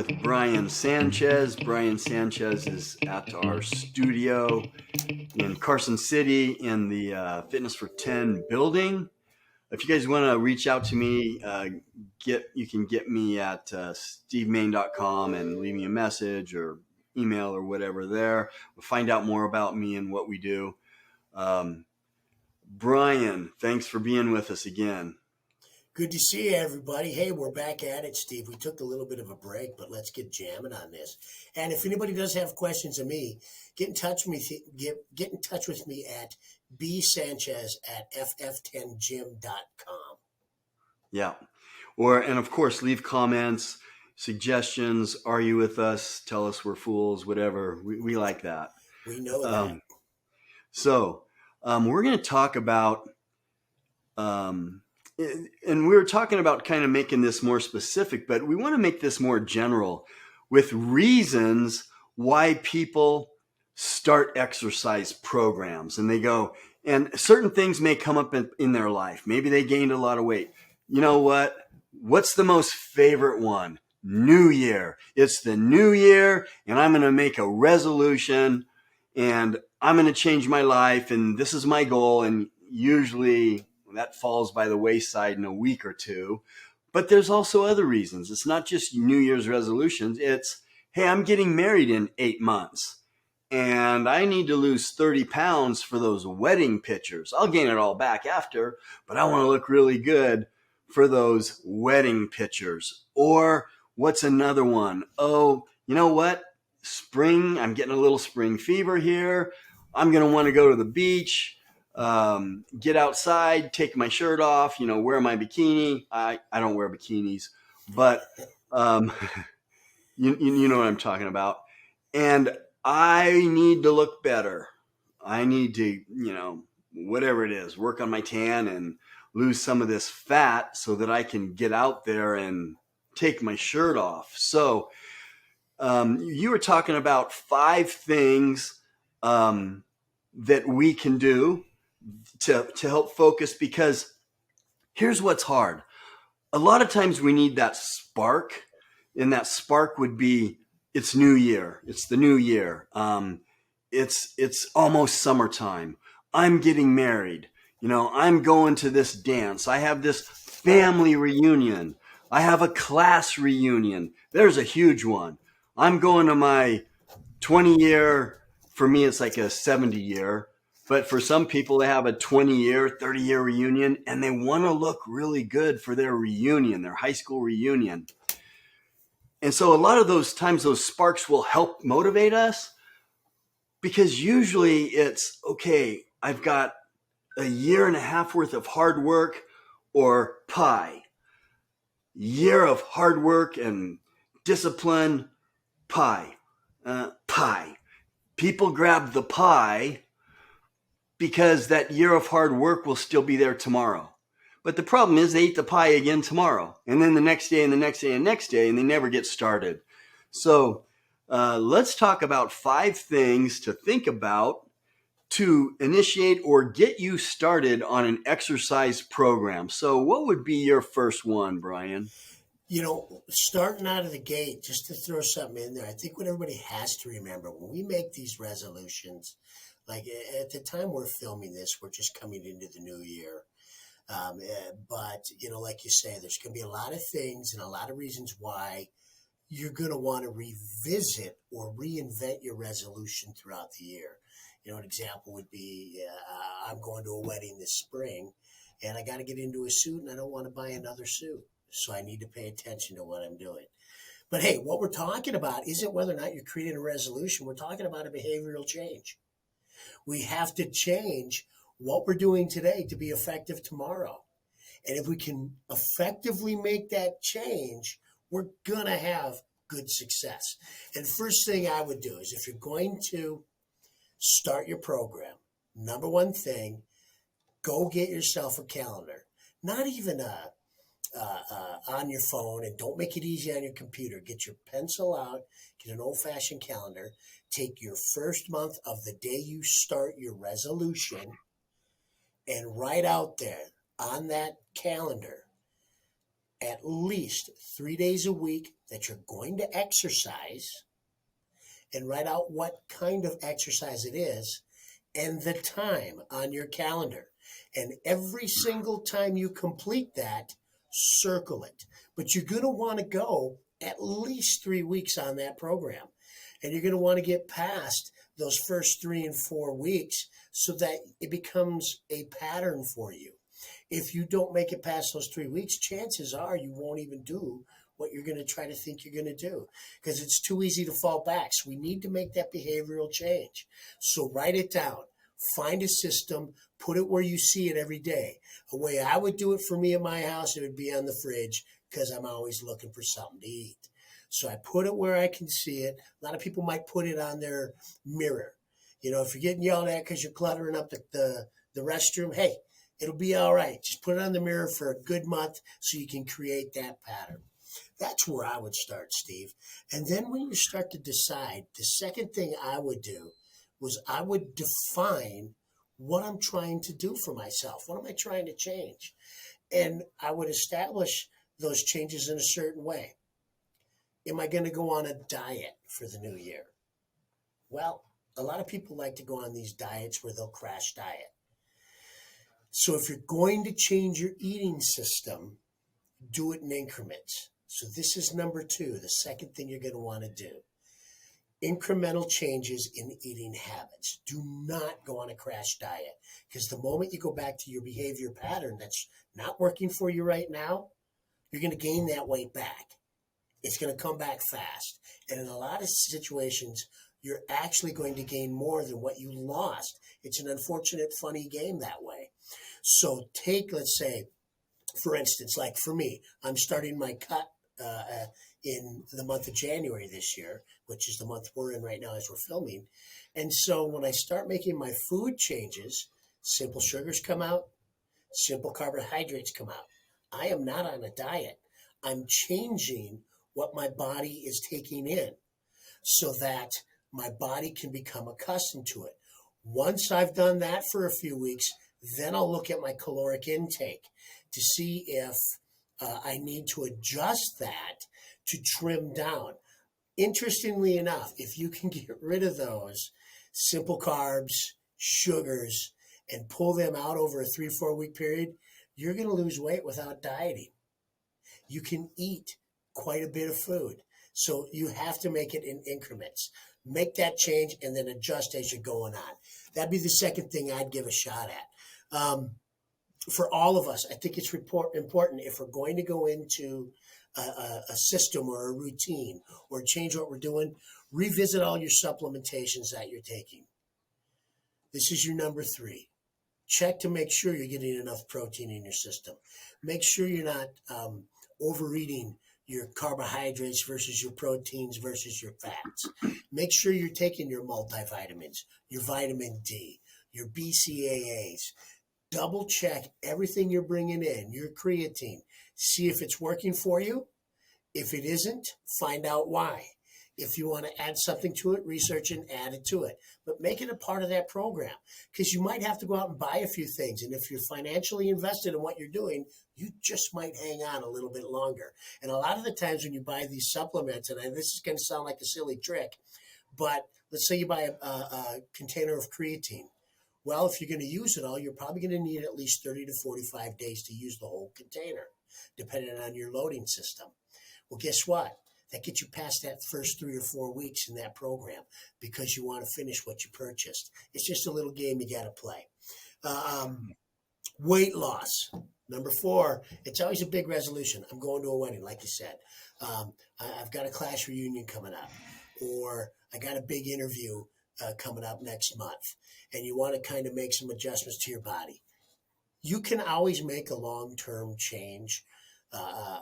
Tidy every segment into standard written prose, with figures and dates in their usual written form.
with Brian Sanchez. Brian Sanchez is at our studio in Carson City in the Fitness for 10 building. If you guys want to reach out to me, you can get me at stevemain.com and leave me a message or email or whatever there. Find out more about me and what we do. Brian, thanks for being with us again. Good to see you, everybody. Hey, we're back at it, Steve. We took a little bit of a break, but let's get jamming on this. And if anybody does have questions of me, get in touch with me. Get in touch with me at bsanchez@ff10gym.com. Yeah. And of course, leave comments, suggestions. Are you with us? Tell us we're fools, whatever. We like that. We know that. We're going to talk about, and we were talking about kind of making this more specific, but we want to make this more general with reasons why people start exercise programs. And they go, and certain things may come up in their life. Maybe they gained a lot of weight. You know what? What's the most favorite one? New Year. It's the new year, and I'm going to make a resolution, and I'm going to change my life, and this is my goal. And usually that falls by the wayside in a week or two. But there's also other reasons. It's not just New Year's resolutions. It's, hey, I'm getting married in 8 months, and I need to lose 30 pounds for those wedding pictures. I'll gain it all back after, but I want to look really good for those wedding pictures. Or what's another one? Oh, you know what? Spring, I'm getting a little spring fever here. I'm going to want to go to the beach, get outside, take my shirt off, wear my bikini. I don't wear bikinis, but you know what I'm talking about. And I need to look better. I need to, whatever it is, work on my tan and lose some of this fat so that I can get out there and take my shirt off. So you were talking about 5 things that we can do to help focus, because here's what's hard. A lot of times we need that spark, and that spark would be, it's New Year. It's the new year. It's almost summertime. I'm getting married. I'm going to this dance. I have this family reunion. I have a class reunion. There's a huge one. I'm going to my 20-year, for me, it's like a 70-year. But for some people, they have a 20-year, 30-year reunion, and they want to look really good for their reunion, their high school reunion. And so a lot of those times, those sparks will help motivate us, because usually it's, okay, I've got a year and a half worth of hard work, or pie. Year of hard work and discipline, pie. Pie. People grab the pie because that year of hard work will still be there tomorrow. But the problem is they eat the pie again tomorrow, and then the next day and the next day and next day, and they never get started. So let's talk about 5 things to think about to initiate or get you started on an exercise program. So what would be your first one, Brian? Starting out of the gate, just to throw something in there, I think what everybody has to remember when we make these resolutions, like at the time we're filming this, we're just coming into the new year. But, like you say, there's going to be a lot of things and a lot of reasons why you're going to want to revisit or reinvent your resolution throughout the year. An example would be, I'm going to a wedding this spring and I got to get into a suit and I don't want to buy another suit. So I need to pay attention to what I'm doing. But hey, what we're talking about isn't whether or not you're creating a resolution. We're talking about a behavioral change. We have to change what we're doing today to be effective tomorrow. And if we can effectively make that change, we're going to have good success. And first thing I would do is, if you're going to start your program, number one thing, go get yourself a calendar. Not even on your phone, and don't make it easy on your computer. Get your pencil out, get an old-fashioned calendar, take your first month of the day you start your resolution, and write out there on that calendar at least 3 days a week that you're going to exercise, and write out what kind of exercise it is and the time on your calendar. And every single time you complete that, circle it. But you're going to want to go at least 3 weeks on that program. And you're going to want to get past those first 3 and 4 weeks so that it becomes a pattern for you. If you don't make it past those 3 weeks, chances are you won't even do what you're going to try to think you're going to do, because it's too easy to fall back. So we need to make that behavioral change. So write it down, find a system, put it where you see it every day. A way I would do it for me at my house, it would be on the fridge, because I'm always looking for something to eat. So I put it where I can see it. A lot of people might put it on their mirror. You know, if you're getting yelled at because you're cluttering up the restroom, hey, it'll be all right. Just put it on the mirror for a good month so you can create that pattern. That's where I would start, Steve. And then when you start to decide, the second thing I would do was I would define what I'm trying to do for myself. What am I trying to change? And I would establish those changes in a certain way. Am I going to go on a diet for the new year? Well, a lot of people like to go on these diets where they'll crash diet. So if you're going to change your eating system, do it in increments. So this is number 2, the second thing you're going to want to do. Incremental changes in eating habits. Do not go on a crash diet, because the moment you go back to your behavior pattern that's not working for you right now, you're going to gain that weight back. It's going to come back fast. And in a lot of situations, you're actually going to gain more than what you lost. It's an unfortunate, funny game that way. So take, let's say, for instance, like for me, I'm starting my cut in the month of January this year, which is the month we're in right now as we're filming. And so when I start making my food changes, simple sugars come out, simple carbohydrates come out. I am not on a diet. I'm changing what my body is taking in so that my body can become accustomed to it. Once I've done that for a few weeks, then I'll look at my caloric intake to see if I need to adjust that to trim down. Interestingly enough, if you can get rid of those simple carbs, sugars, and pull them out over a 3-4 week period, you're going to lose weight without dieting. You can eat quite a bit of food. So you have to make it in increments. Make that change and then adjust as you're going on. That'd be the second thing I'd give a shot at. For all of us, I think it's important if we're going to go into a system or a routine or change what we're doing, revisit all your supplementations that you're taking. This is your number 3. Check to make sure you're getting enough protein in your system. Make sure you're not overeating your carbohydrates versus your proteins versus your fats. Make sure you're taking your multivitamins, your vitamin D, your BCAAs. Double check everything you're bringing in, your creatine. See if it's working for you. If it isn't, find out why. If you want to add something to it, research and add it to it. But make it a part of that program, because you might have to go out and buy a few things. And if you're financially invested in what you're doing, you just might hang on a little bit longer. And a lot of the times when you buy these supplements, and this is going to sound like a silly trick, but let's say you buy a container of creatine. Well, if you're going to use it all, you're probably going to need at least 30 to 45 days to use the whole container, depending on your loading system. Well, guess what? That gets you past that first 3 or 4 weeks in that program because you want to finish what you purchased. It's just a little game you got to play. Weight loss. Number 4, it's always a big resolution. I'm going to a wedding, like you said. I've got a class reunion coming up, or I got a big interview coming up next month, and you want to kind of make some adjustments to your body. You can always make a long-term change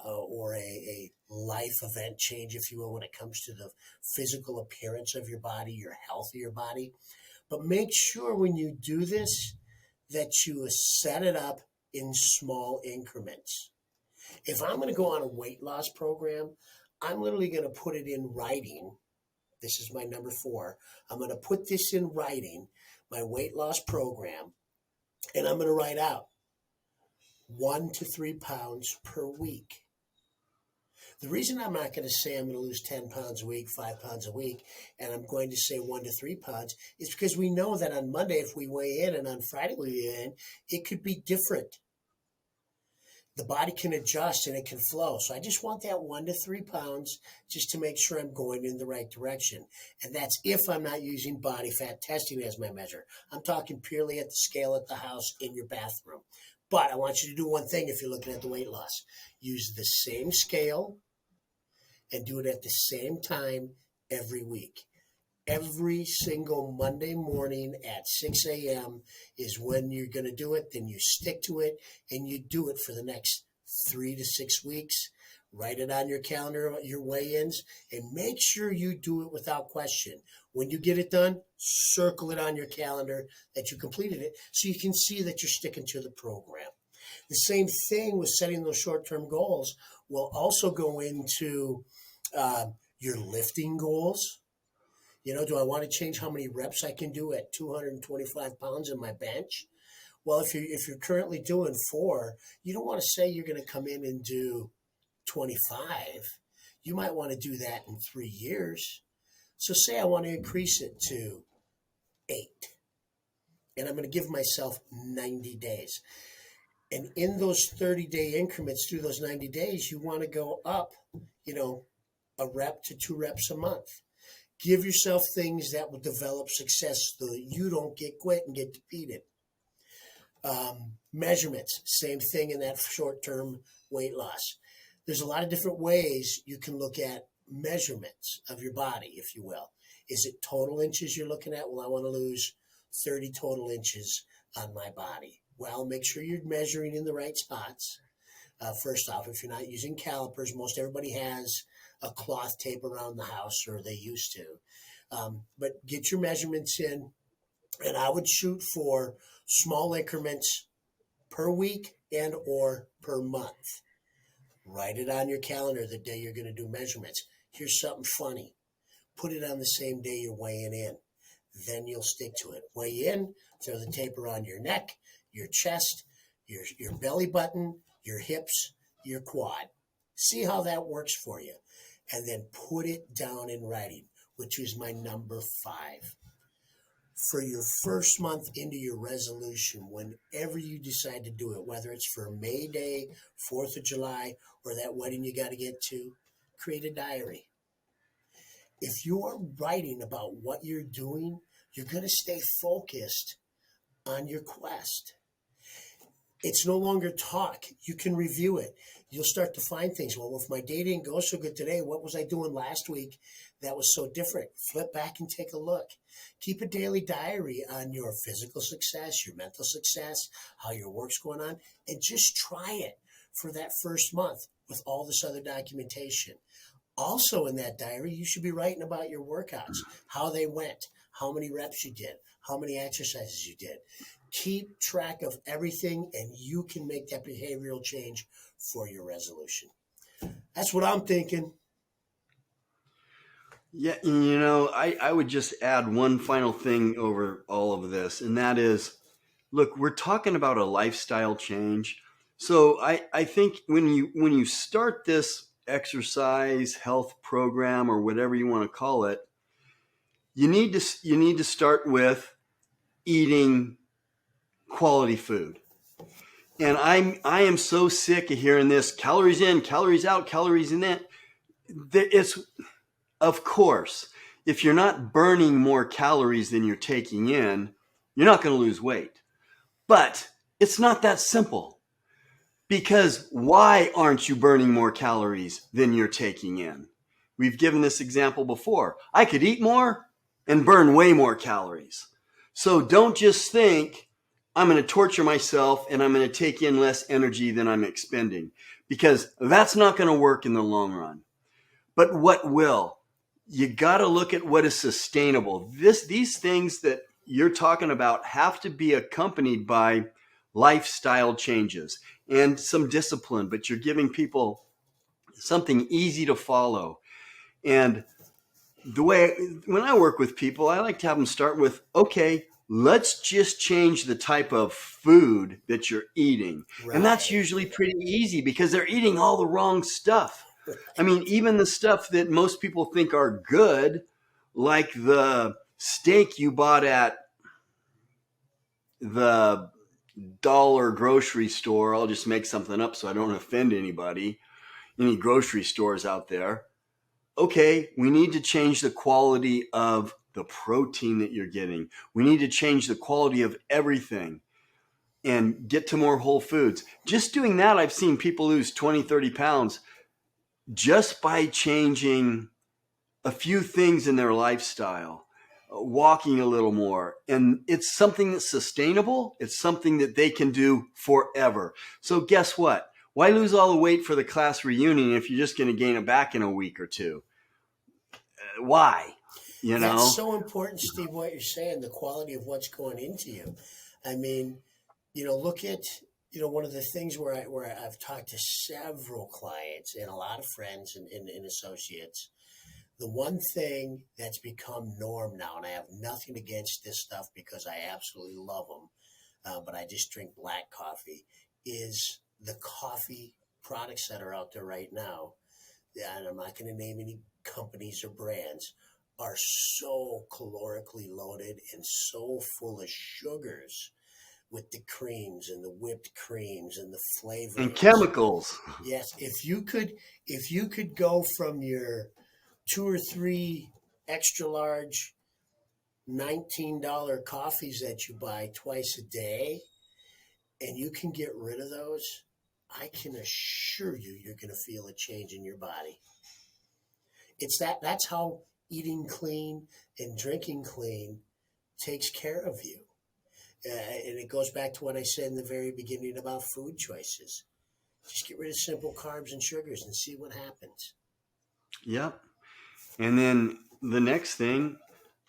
or a life event change, if you will, when it comes to the physical appearance of your body, your health of your body. But make sure when you do this that you set it up in small increments. If I'm going to go on a weight loss program, I'm literally going to put it in writing. This is my number 4. I'm going to put this in writing, my weight loss program, and I'm going to write out 1 to 3 pounds per week. The reason I'm not going to say I'm going to lose 10 pounds a week, 5 pounds a week, and I'm going to say 1 to 3 pounds is because we know that on Monday, if we weigh in and on Friday we weigh in, it could be different. The body can adjust and it can flow. So I just want that 1 to 3 pounds just to make sure I'm going in the right direction. And that's if I'm not using body fat testing as my measure. I'm talking purely at the scale at the house in your bathroom. But I want you to do one thing if you're looking at the weight loss. Use the same scale and do it at the same time every week. Every single Monday morning at 6 a.m. is when you're going to do it. Then you stick to it and you do it for the next 3 to 6 weeks. Write it on your calendar, your weigh-ins, and make sure you do it without question. When you get it done, circle it on your calendar that you completed it so you can see that you're sticking to the program. The same thing with setting those short-term goals will also go into your lifting goals. Do I want to change how many reps I can do at 225 pounds in my bench? Well, if you're currently doing 4, you don't want to say you're going to come in and do 25. You might want to do that in 3 years. So say I want to increase it to 8, and I'm going to give myself 90 days. And in those 30-day increments through those 90 days, you want to go up, a rep to 2 reps a month. Give yourself things that will develop success so that you don't get quit and get defeated. Measurements, same thing in that short-term weight loss. There's a lot of different ways you can look at measurements of your body, if you will. Is it total inches you're looking at? Well, I want to lose 30 total inches on my body. Well, make sure you're measuring in the right spots. First off, if you're not using calipers, most everybody has a cloth tape around the house, or they used to. But get your measurements in, and I would shoot for small increments per week and or per month. Write it on your calendar the day you're going to do measurements. Here's something funny. Put it on the same day you're weighing in. Then you'll stick to it. Weigh in, throw the tape around your neck, your chest, your belly button, your hips, your quad. See how that works for you. And then put it down in writing, which is my number 5. For your first month into your resolution, whenever you decide to do it, whether it's for May Day, 4th of July, or that wedding you got to get to, create a diary. If you're writing about what you're doing, you're going to stay focused on your quest. It's no longer talk. You can review it. You'll start to find things. Well, if my day didn't go so good today, what was I doing last week that was so different? Flip back and take a look. Keep a daily diary on your physical success, your mental success, how your work's going on, and just try it for that first month with all this other documentation. Also in that diary, you should be writing about your workouts, how they went, how many reps you did, how many exercises you did. Keep track of everything, and you can make that behavioral change for your resolution. That's what I'm thinking. Yeah, I would just add one final thing over all of this, and that is, look, we're talking about a lifestyle change. So I think when you start this exercise health program, or whatever you want to call it, you need to start with eating quality food. And I am so sick of hearing this calories in, calories out, calories in. It's, of course, if you're not burning more calories than you're taking in, you're not going to lose weight. But it's not that simple. Because why aren't you burning more calories than you're taking in? We've given this example before. I could eat more and burn way more calories. So don't just think, I'm going to torture myself and I'm going to take in less energy than I'm expending, because that's not going to work in the long run. But what will? You got to look at what is sustainable. These things that you're talking about have to be accompanied by lifestyle changes and some discipline, but you're giving people something easy to follow. And when I work with people, I like to have them start with, okay, let's just change the type of food that you're eating. Right. And that's usually pretty easy because they're eating all the wrong stuff. I mean, even the stuff that most people think are good, like the steak you bought at the dollar grocery store. I'll just make something up so I don't offend anybody, any grocery stores out there. Okay, we need to change the quality of the protein that you're getting. We need to change the quality of everything and get to more whole foods. Just doing that, I've seen people lose 20, 30 pounds just by changing a few things in their lifestyle, walking a little more. And it's something that's sustainable. It's something that they can do forever. So guess what? Why lose all the weight for the class reunion if you're just going to gain it back in a week or two? Why? You know? That's so important, Steve, what you're saying, the quality of what's going into you. I mean, look at, one of the things where I've talked to several clients and a lot of friends and associates. The one thing that's become norm now, and I have nothing against this stuff because I absolutely love them, but I just drink black coffee, is the coffee products that are out there right now, and I'm not going to name any companies or brands, are so calorically loaded and so full of sugars with the creams and the whipped creams and the flavors and chemicals. Yes, if you could go from your 2 or 3 extra large $19 coffees that you buy twice a day, and you can get rid of those, I can assure you you're going to feel a change in your body. That's how eating clean and drinking clean takes care of you. And it goes back to what I said in the very beginning about food choices. Just get rid of simple carbs and sugars and see what happens. Yep. And then the next thing,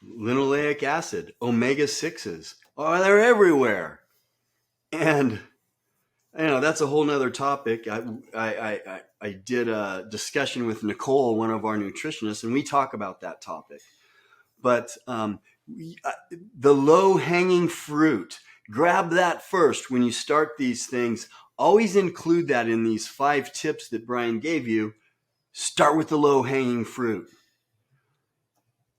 linoleic acid, omega-6s. Oh, they're everywhere. And, that's a whole nother topic. I did a discussion with Nicole, one of our nutritionists, and we talk about that topic. But the low-hanging fruit, grab that first when you start these things. Always include that in these 5 tips that Brian gave you. Start with the low-hanging fruit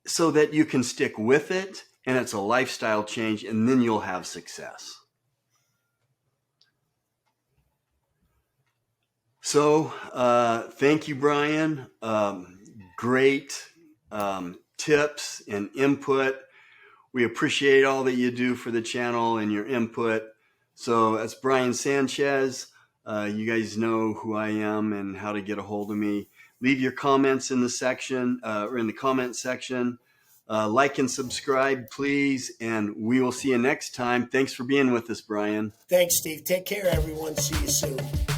so that you can stick with it, and it's a lifestyle change, and then you'll have success. So thank you, Brian. Great tips and input. We appreciate all that you do for the channel and your input. So that's Brian Sanchez. You guys know who I am and how to get a hold of me. Leave your comments in the section or in the comment section. Like and subscribe, please. And we will see you next time. Thanks for being with us, Brian. Thanks, Steve. Take care, everyone. See you soon.